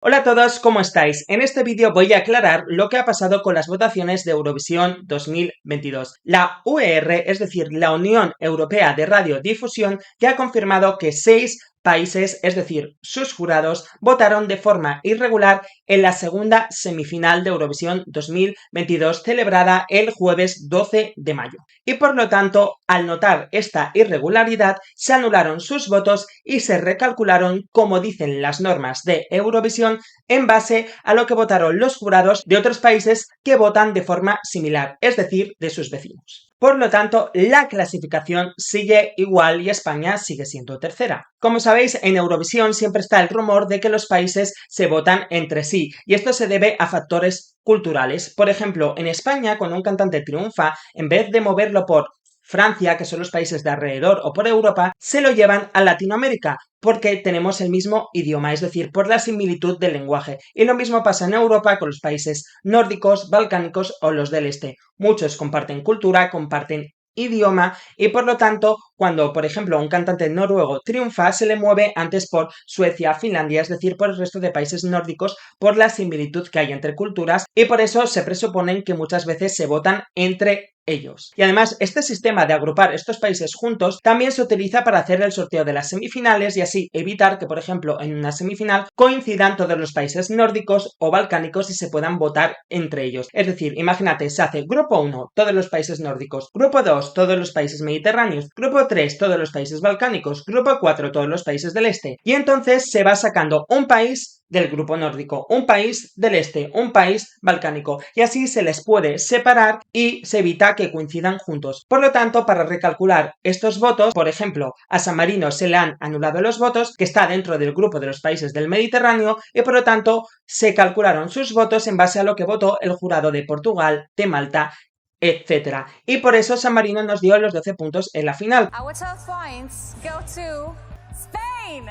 Hola a todos, ¿cómo estáis? En este vídeo voy a aclarar lo que ha pasado con las votaciones de Eurovisión 2022. La UER, es decir, la Unión Europea de Radiodifusión, ya ha confirmado que 6 países, es decir, sus jurados, votaron de forma irregular en la segunda semifinal de Eurovisión 2022 celebrada el jueves 12 de mayo. Y por lo tanto, al notar esta irregularidad, se anularon sus votos y se recalcularon, como dicen las normas de Eurovisión, en base a lo que votaron los jurados de otros países que votan de forma similar, es decir, de sus vecinos. Por lo tanto, la clasificación sigue igual y España sigue siendo tercera. Como sabéis, en Eurovisión siempre está el rumor de que los países se votan entre sí, y esto se debe a factores culturales. Por ejemplo, en España, cuando un cantante triunfa, en vez de moverlo por Francia, que son los países de alrededor, o por Europa, se lo llevan a Latinoamérica, porque tenemos el mismo idioma, es decir, por la similitud del lenguaje. Y lo mismo pasa en Europa con los países nórdicos, balcánicos o los del este. Muchos comparten cultura, comparten idioma y por lo tanto cuando por ejemplo un cantante noruego triunfa se le mueve antes por Suecia, Finlandia, es decir por el resto de países nórdicos por la similitud que hay entre culturas y por eso se presuponen que muchas veces se votan entre ellos. Y además este sistema de agrupar estos países juntos también se utiliza para hacer el sorteo de las semifinales y así evitar que por ejemplo en una semifinal coincidan todos los países nórdicos o balcánicos y se puedan votar entre ellos. Es decir, imagínate, se hace grupo 1, todos los países nórdicos, grupo 2, todos los países mediterráneos, grupo 3, todos los países balcánicos, grupo 4, todos los países del este. Y entonces se va sacando un país del grupo nórdico, un país del este, un país balcánico y así se les puede separar y se evita que coincidan juntos. Por lo tanto, para recalcular estos votos, por ejemplo, a San Marino se le han anulado los votos, que está dentro del grupo de los países del Mediterráneo y por lo tanto se calcularon sus votos en base a lo que votó el jurado de Portugal, de Malta, etc. Y por eso San Marino nos dio los 12 puntos en la final. Our top points go to Spain.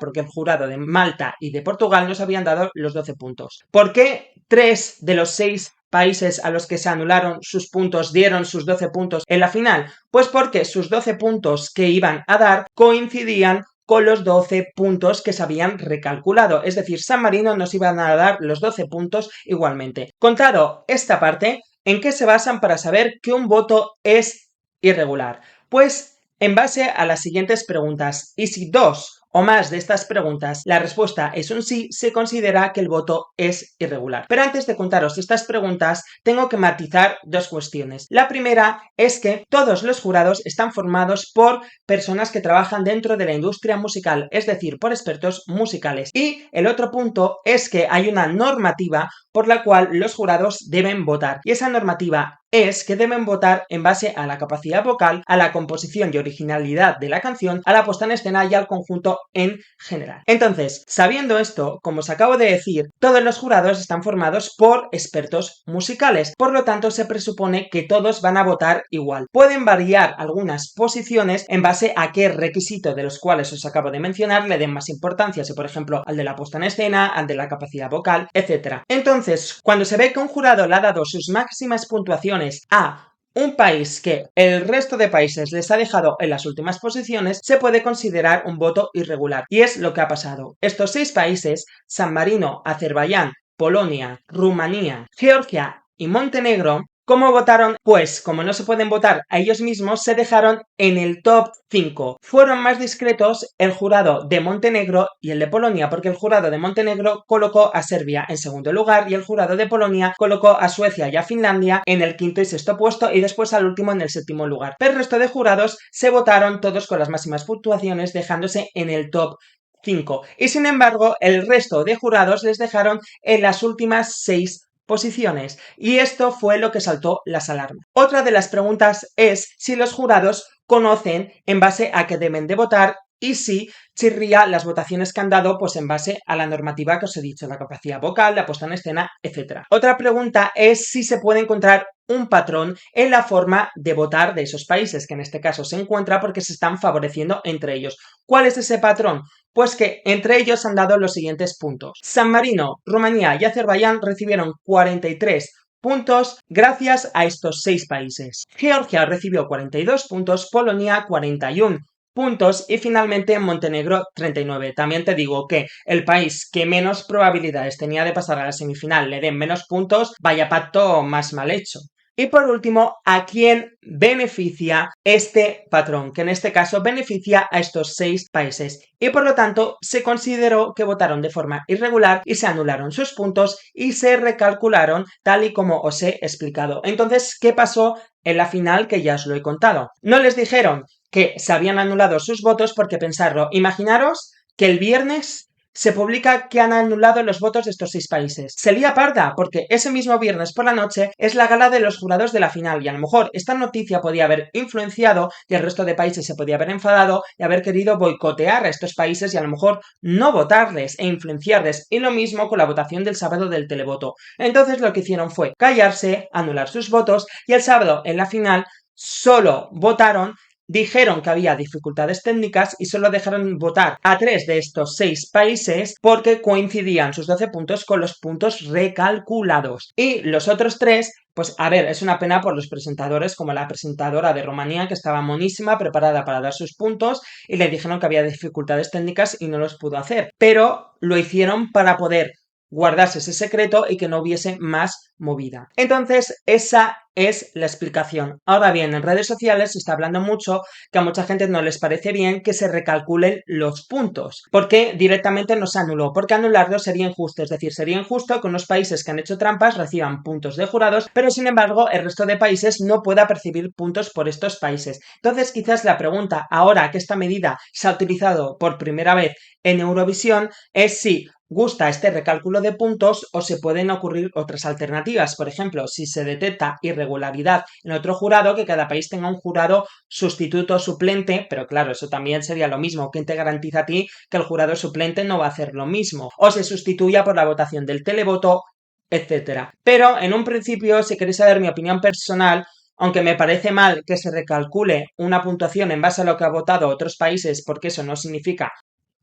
Porque el jurado de Malta y de Portugal nos habían dado los 12 puntos. ¿Por qué 3 de los 6 países a los que se anularon sus puntos dieron sus 12 puntos en la final? Pues porque sus 12 puntos que iban a dar coincidían con los 12 puntos que se habían recalculado. Es decir, San Marino nos iban a dar los 12 puntos igualmente. Contado esta parte, ¿en qué se basan para saber que un voto es irregular? Pues en base a las siguientes preguntas. Y si 2 o más de estas preguntas la respuesta es un sí, se considera que el voto es irregular. Pero antes de contaros estas preguntas, tengo que matizar dos cuestiones. La primera es que todos los jurados están formados por personas que trabajan dentro de la industria musical, es decir, por expertos musicales. Y el otro punto es que hay una normativa por la cual los jurados deben votar. Y esa normativa es que deben votar en base a la capacidad vocal, a la composición y originalidad de la canción, a la puesta en escena y al conjunto en general. Entonces, sabiendo esto, como os acabo de decir, todos los jurados están formados por expertos musicales, por lo tanto se presupone que todos van a votar igual. Pueden variar algunas posiciones en base a qué requisito de los cuales os acabo de mencionar le den más importancia, si por ejemplo al de la puesta en escena, al de la capacidad vocal, etc. Entonces, cuando se ve que un jurado le ha dado sus máximas puntuaciones a un país que el resto de países les ha dejado en las últimas posiciones, se puede considerar un voto irregular. Y es lo que ha pasado. Estos 6 países, San Marino, Azerbaiyán, Polonia, Rumanía, Georgia y Montenegro, ¿cómo votaron? Pues como no se pueden votar a ellos mismos, se dejaron en el top 5. Fueron más discretos el jurado de Montenegro y el de Polonia, porque el jurado de Montenegro colocó a Serbia en segundo lugar y el jurado de Polonia colocó a Suecia y a Finlandia en el quinto y sexto puesto y después al último en el séptimo lugar. Pero el resto de jurados se votaron todos con las máximas puntuaciones, dejándose en el top 5. Y sin embargo, el resto de jurados les dejaron en las últimas 6 posiciones, y esto fue lo que saltó las alarmas. Otra de las preguntas es si los jurados conocen en base a qué deben de votar y si chirría las votaciones que han dado pues en base a la normativa que os he dicho, la capacidad vocal, la puesta en escena, etc. Otra pregunta es si se puede encontrar un patrón en la forma de votar de esos países, que en este caso se encuentra porque se están favoreciendo entre ellos. ¿Cuál es ese patrón? Pues que entre ellos han dado los siguientes puntos. San Marino, Rumanía y Azerbaiyán recibieron 43 puntos gracias a estos 6 países. Georgia recibió 42 puntos, Polonia 41 puntos y finalmente Montenegro 39. También te digo que el país que menos probabilidades tenía de pasar a la semifinal le den menos puntos, vaya pacto más mal hecho. Y por último, ¿a quién beneficia este patrón? Que en este caso beneficia a estos 6 países. Y por lo tanto, se consideró que votaron de forma irregular y se anularon sus puntos y se recalcularon tal y como os he explicado. Entonces, ¿qué pasó en la final que ya os lo he contado? No les dijeron que se habían anulado sus votos porque pensarlo. Imaginaros que el viernes se publica que han anulado los votos de estos 6 países. Se lía parda, porque ese mismo viernes por la noche es la gala de los jurados de la final y a lo mejor esta noticia podía haber influenciado y el resto de países se podía haber enfadado y haber querido boicotear a estos países y a lo mejor no votarles e influenciarles. Y lo mismo con la votación del sábado del televoto. Entonces lo que hicieron fue callarse, anular sus votos y el sábado en la final solo votaron. Dijeron que había dificultades técnicas y solo dejaron votar a 3 de estos 6 países porque coincidían sus 12 puntos con los puntos recalculados. Y los otros 3, pues a ver, es una pena por los presentadores, como la presentadora de Rumanía, que estaba monísima, preparada para dar sus puntos, y le dijeron que había dificultades técnicas y no los pudo hacer. Pero lo hicieron para poder guardarse ese secreto y que no hubiese más movida. Entonces, esa es la explicación. Ahora bien, en redes sociales se está hablando mucho que a mucha gente no les parece bien que se recalculen los puntos, porque directamente no se anuló, porque anularlo sería injusto, es decir, sería injusto que unos países que han hecho trampas reciban puntos de jurados, pero sin embargo el resto de países no pueda percibir puntos por estos países. Entonces, quizás la pregunta, ahora que esta medida se ha utilizado por primera vez en Eurovisión, es si gusta este recálculo de puntos o se pueden ocurrir otras alternativas. Por ejemplo, si se detecta irregularidad en otro jurado, que cada país tenga un jurado sustituto o suplente, pero claro, eso también sería lo mismo. ¿Quién te garantiza a ti que el jurado suplente no va a hacer lo mismo? O se sustituya por la votación del televoto, etcétera. Pero en un principio, si queréis saber mi opinión personal, aunque me parece mal que se recalcule una puntuación en base a lo que ha votado otros países, porque eso no significa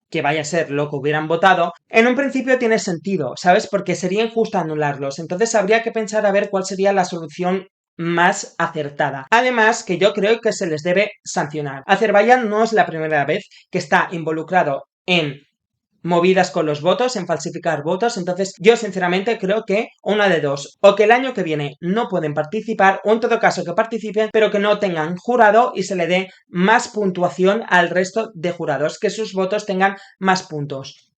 que vaya a ser lo que hubieran votado, en un principio tiene sentido, ¿sabes? Porque sería injusto anularlos. Entonces habría que pensar a ver cuál sería la solución más acertada. Además, que yo creo que se les debe sancionar. Azerbaiyán no es la primera vez que está involucrado en movidas con los votos, en falsificar votos, entonces yo sinceramente creo que una de dos, o que el año que viene no pueden participar, o en todo caso que participen, pero que no tengan jurado y se le dé más puntuación al resto de jurados, que sus votos tengan más puntos.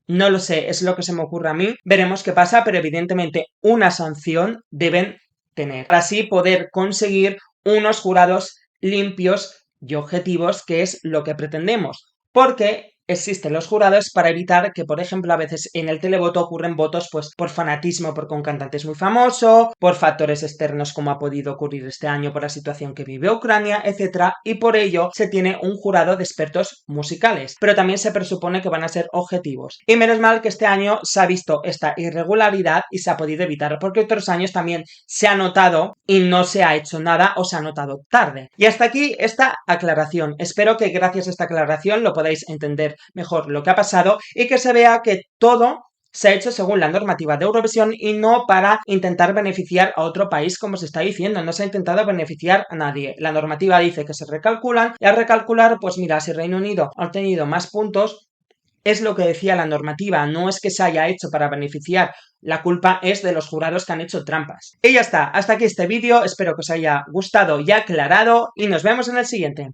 No lo sé, es lo que se me ocurre a mí, veremos qué pasa, pero evidentemente una sanción deben tener, para así poder conseguir unos jurados limpios y objetivos, que es lo que pretendemos, porque existen los jurados para evitar que, por ejemplo, a veces en el televoto ocurren votos pues por fanatismo porque un cantante es muy famoso, por factores externos como ha podido ocurrir este año por la situación que vive Ucrania, etc. Y por ello se tiene un jurado de expertos musicales, pero también se presupone que van a ser objetivos. Y menos mal que este año se ha visto esta irregularidad y se ha podido evitar, porque otros años también se ha notado y no se ha hecho nada o se ha notado tarde. Y hasta aquí esta aclaración. Espero que gracias a esta aclaración lo podáis entender mejor lo que ha pasado y que se vea que todo se ha hecho según la normativa de Eurovisión y no para intentar beneficiar a otro país como se está diciendo. No se ha intentado beneficiar a nadie. La normativa dice que se recalculan y al recalcular, pues mira, si Reino Unido ha obtenido más puntos, es lo que decía la normativa, no es que se haya hecho para beneficiar, la culpa es de los jurados que han hecho trampas. Y ya está, hasta aquí este vídeo, espero que os haya gustado y aclarado y nos vemos en el siguiente.